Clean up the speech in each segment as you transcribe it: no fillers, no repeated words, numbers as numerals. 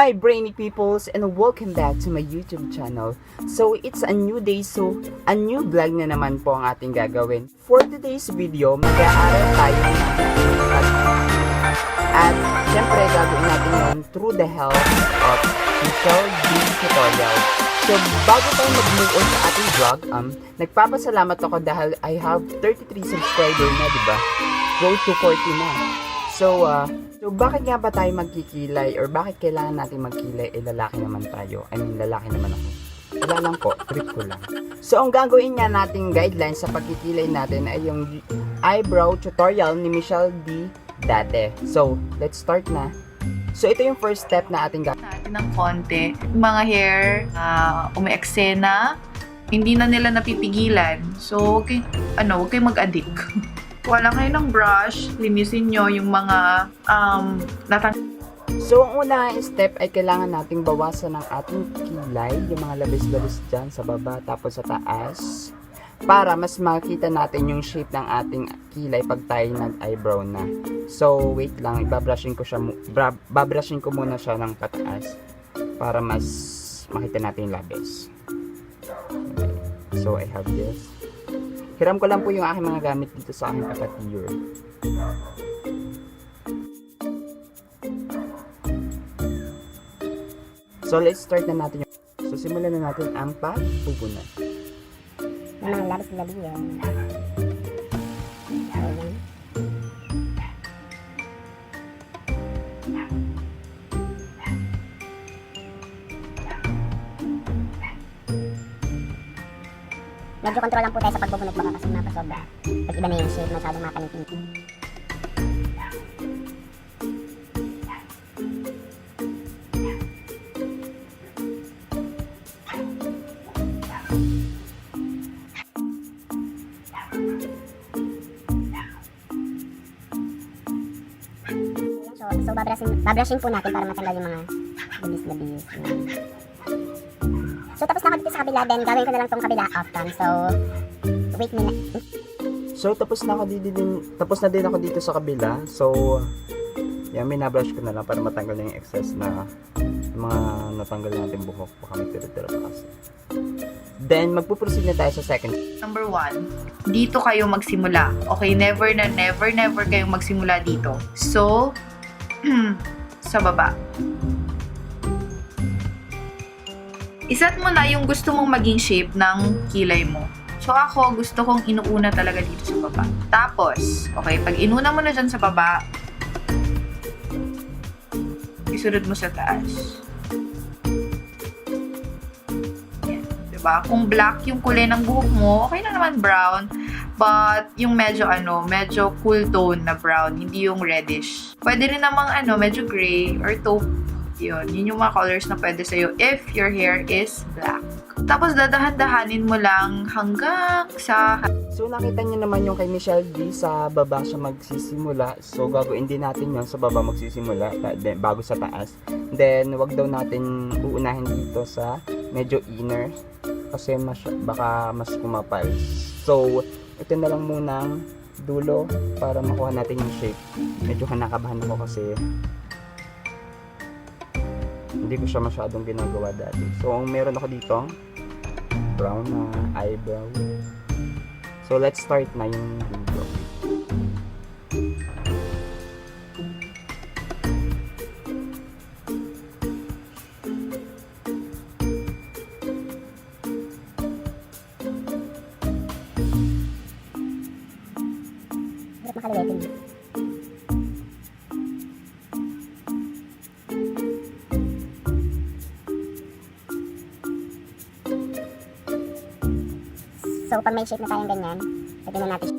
Hi brainy peoples, and welcome back to my YouTube channel. So it's a new day, so a new vlog na naman po ang ating gagawin. For today's video, mag-aaral tayo ng at syempre gagawin natin yun through the help of Michelle D tutorial. So bago tayo mag-move on sa ating vlog, nagpapasalamat ako dahil I have 33 subscribers na, diba? Road to 40 na. So bakit nga ba tayo magkikilay or bakit kailangan natin magkilay? Lalaki naman tayo. I mean, lalaki naman ako. Wala lang po, trip ko lang. So, ang gagawin nga nating guidelines sa pagkikilay natin ay yung eyebrow tutorial ni Michelle D dati. So, let's start na. So, ito yung first step na ating gagawin. Natin ng konti. Mga hair, umi-eksena, hindi na nila napipigilan. So, huwag kayo mag-addict. Wala kayo ng brush, linisin nyo yung mga So, ang unang step ay kailangan nating bawasan ng ating kilay, yung mga labis-labis dyan sa baba, tapos sa taas, para mas makita natin yung shape ng ating kilay pag tayo nag-eyebrow na. So, wait lang, babrushing ko muna siya ng pataas para mas makita natin yung labis. So, I have this. Hiram ko lang po yung aking mga gamit dito sa aking kapatier. So, let's start na natin yung... So, simulan na natin ang pagpupunan. Yung mga labis-labis yan. Medyo control lang po tayo sa pagbubunot baka kasi mapasobra. Pag iba na yung shape, masyadong mapanipin. So babrushing po natin para matanggal yung mga labis-labis. So, tapos na ako dito sa kabila, then gawin ko na lang tong kabila off-cam. So, wait minute. So, tapos na din ako dito sa kabila. So, yan, minabrush ko na lang para matanggal na yung excess na mga natanggal natin buhok. Baka may tira-tira pa kasi. Then, magpuproceed na tayo sa second. Number 1, dito kayo magsimula. Okay, never kayong magsimula dito. So, sa baba. Isat mo na yung gusto mong maging shape ng kilay mo. So ako, gusto kong inuuna talaga dito sa baba. Tapos, okay, pag inuna mo na dyan sa baba, isunod mo sa taas. Yan, diba? Kung black yung kulay ng buhok mo, okay na naman brown. But, yung medyo cool tone na brown, hindi yung reddish. Pwede rin namang medyo gray or taupe. Yun yung mga colors na pwede sa'yo if your hair is black. Tapos dadahan-dahanin mo lang hanggang sa... So nakita niyo naman yung kay Michelle D sa baba siya magsisimula. So gagawin din natin yun sa baba magsisimula bago sa taas. Then wag daw natin uunahin dito sa medyo inner kasi baka mas kumapal. So ito na lang munang dulo para makuha natin yung shape. Medyo kinakabahan ako kasi hindi ko siya masyadong ginagawa dati. So, meron ako dito brown na eyebrow. So, let's start na yung dulo. Hirap makaliwetin. So, pag may shape na tayong ganyan, pwede na natin.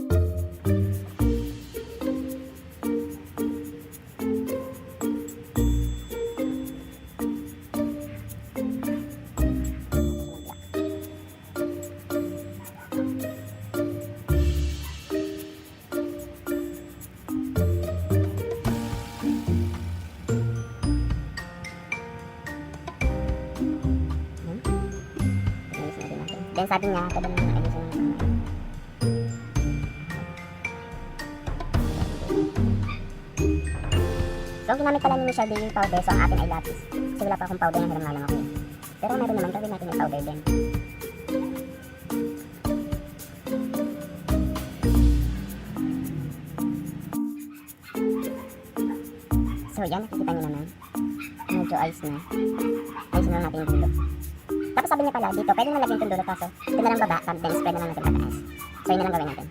Then, sabi niya, pwede na ayusin ng So, ginamit pala ni Michelle D powder, so ang atin ay lapis. Kasi wala pa akong powder na hiram na lang ako eh. Pero meron naman, gawin natin yung powder din. So yan, nakikita nyo naman. Medyo ice na. Ice na lang natin yung dulo. Tapos sabi niya pala, dito, pwede na lagyan itong dulo kaso ito na lang baba, then spread na lang natin pataas. So yun na lang gawin natin.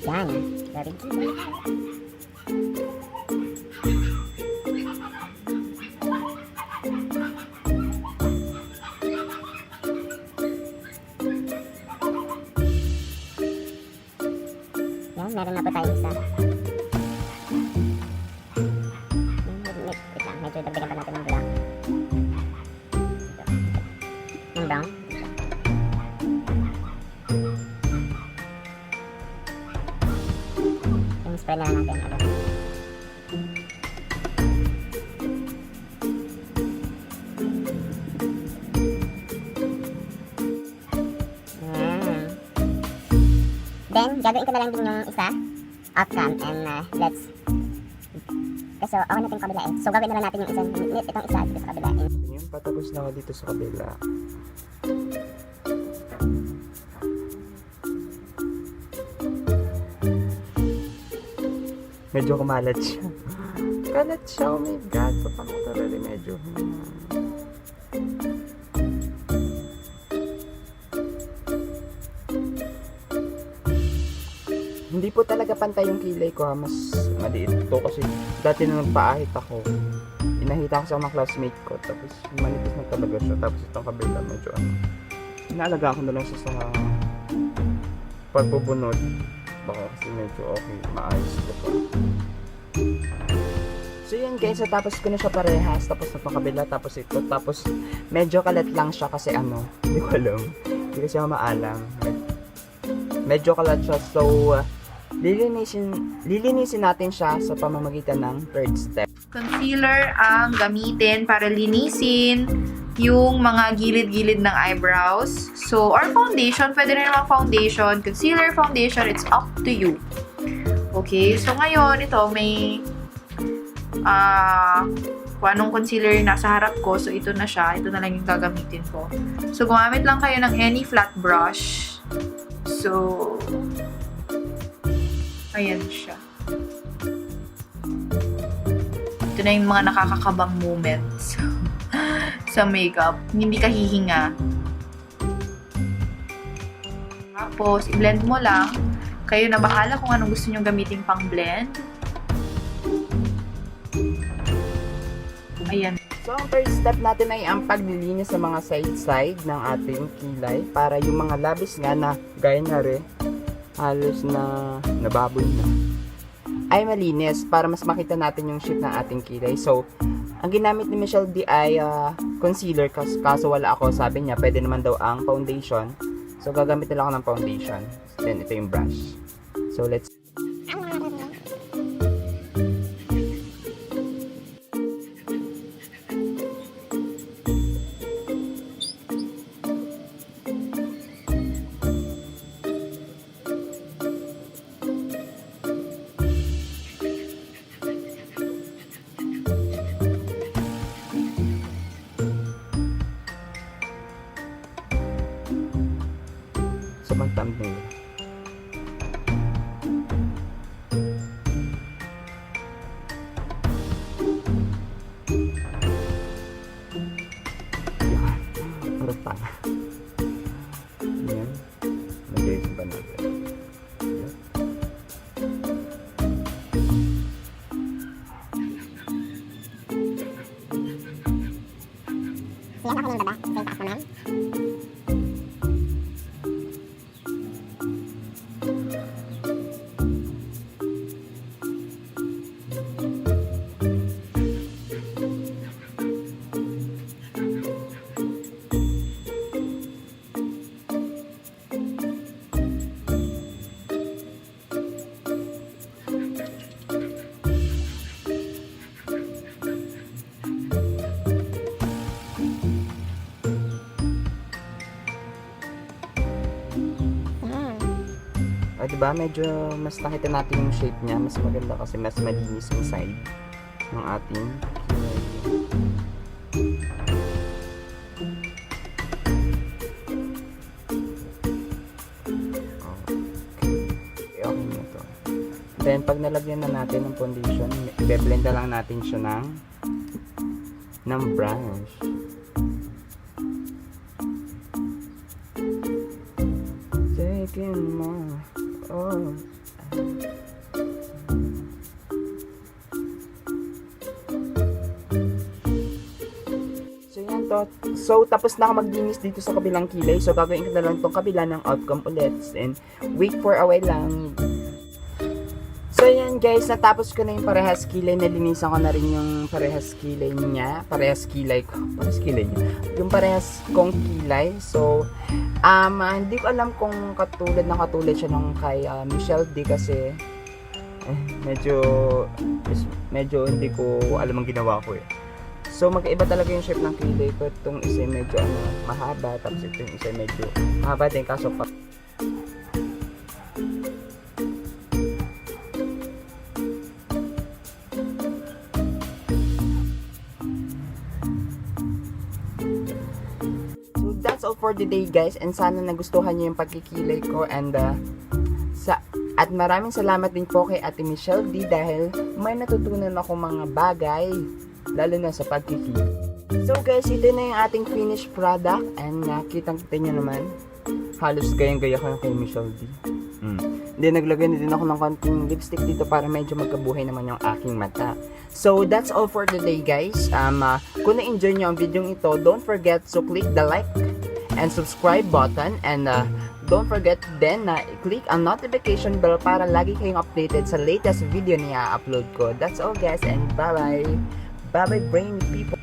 Yan. Very good. Yan, meron na po tayong isa. Wait lang, medyo dagdagan pa natin ng black. Ng brown. Yung spray na lang natin agad. Then, gagawin ko na lang din yung isa off cam and let's kasi okay natin yung kabila eh. So, gagawin na lang natin yung isang itong isa dito sa kabila. Yun, patapos na ako dito sa kabila. Medyo kumalat siya. Kalat siya, oh my god. So, pang-totally medyo. Hindi po talaga pantay yung kilay ko ha. Mas maliit to kasi dati na nagpaahit ako. Inahita ko sa mga classmate ko. Tapos manipis na talaga siya. Tapos itong kabila medyo ano. Inaalagaan ko na lang siya sa pagbubunod. Baka kasi medyo okay. Maayos ko pa. So yun guys. So, tapos ko na siya parehas. Tapos itong kabila. Tapos ito. Tapos medyo kalat lang siya kasi ano. Hindi ko alam. Hindi kasi ako maalam. Medyo kalat siya. So lilinisin natin siya sa pamamagitan ng third step. Concealer ang gamitin para linisin yung mga gilid-gilid ng eyebrows. So, or foundation. Pwede rin naman foundation. Concealer, foundation, it's up to you. Okay, so ngayon, ito may kung anong concealer yung nasa harap ko. So, ito na siya. Ito na lang yung gagamitin ko. So, gumamit lang kayo ng any flat brush. So, ayan siya. Ito na yung mga nakakakabang moments sa makeup. Hindi ka hihinga. Tapos, i-blend mo lang. Kayo na bahala kung anong gusto nyo gamitin pang blend. Ayan. So, ang first step natin ay ang paglilinis sa mga side-side ng ating kilay para yung mga labis nga na gaya nga rin, halos na nababoy na, ay malinis para mas makita natin yung shape ng ating kilay. So, ang ginamit ni Michelle D ay concealer kaso wala ako. Sabi niya, pwede naman daw ang foundation. So, gagamit nila ako ng foundation. Then, ito yung brush. So, let's thumbnail. Harap pa. Ayan. Nag-ayos ba natin? Ayan. Yan ako yung baba. Ito yung taas naman. Diba? Medyo mas nakita natin yung shape niya. Mas maganda kasi mas malinis yung side. ng ating kilay. Okay na to. Then, pag nalagyan na natin ng foundation, i-blend na lang natin siya ng brush. Taking more. Oh. So, yan to. So, tapos na ako maglinis dito sa kabilang kilay. So, gagawin ko na lang tong kabila ng outcome ulit. And, wait for a while lang. So, yan guys. Natapos ko na yung parehas kilay. Nalinisan ko na rin yung parehas kilay niya. Parehas kilay ko. Parehas kilay niya. Yung parehas kong kilay. So, hindi ko alam kung katulad siya nung kay Michelle D kasi medyo hindi ko alam ang ginawa ko eh. So, magkaiba talaga yung shape ng kilay ko. Itong isa medyo mahaba, tapos ito yung isa medyo mahaba din kaso pa. So, that's all for the day guys, and sana nagustuhan niyo yung pagkikilay ko, and at maraming salamat din po kay Ate Michelle D dahil may natutunan ako mga bagay lalo na sa pagkikilay. So guys, ito na yung ating finished product, and kitang-kita nyo naman halos gayang-gaya ko kay Michelle D. Then naglagay na din ako ng konting lipstick dito para medyo magkabuhay naman yung aking mata. So that's all for today guys. Kung na-enjoy nyo ang video ito, don't forget to click the like and subscribe button, and don't forget then na i-click ang notification bell para lagi kayong updated sa latest video na i-upload ko. That's all guys, and bye bye. Bye bye brain people.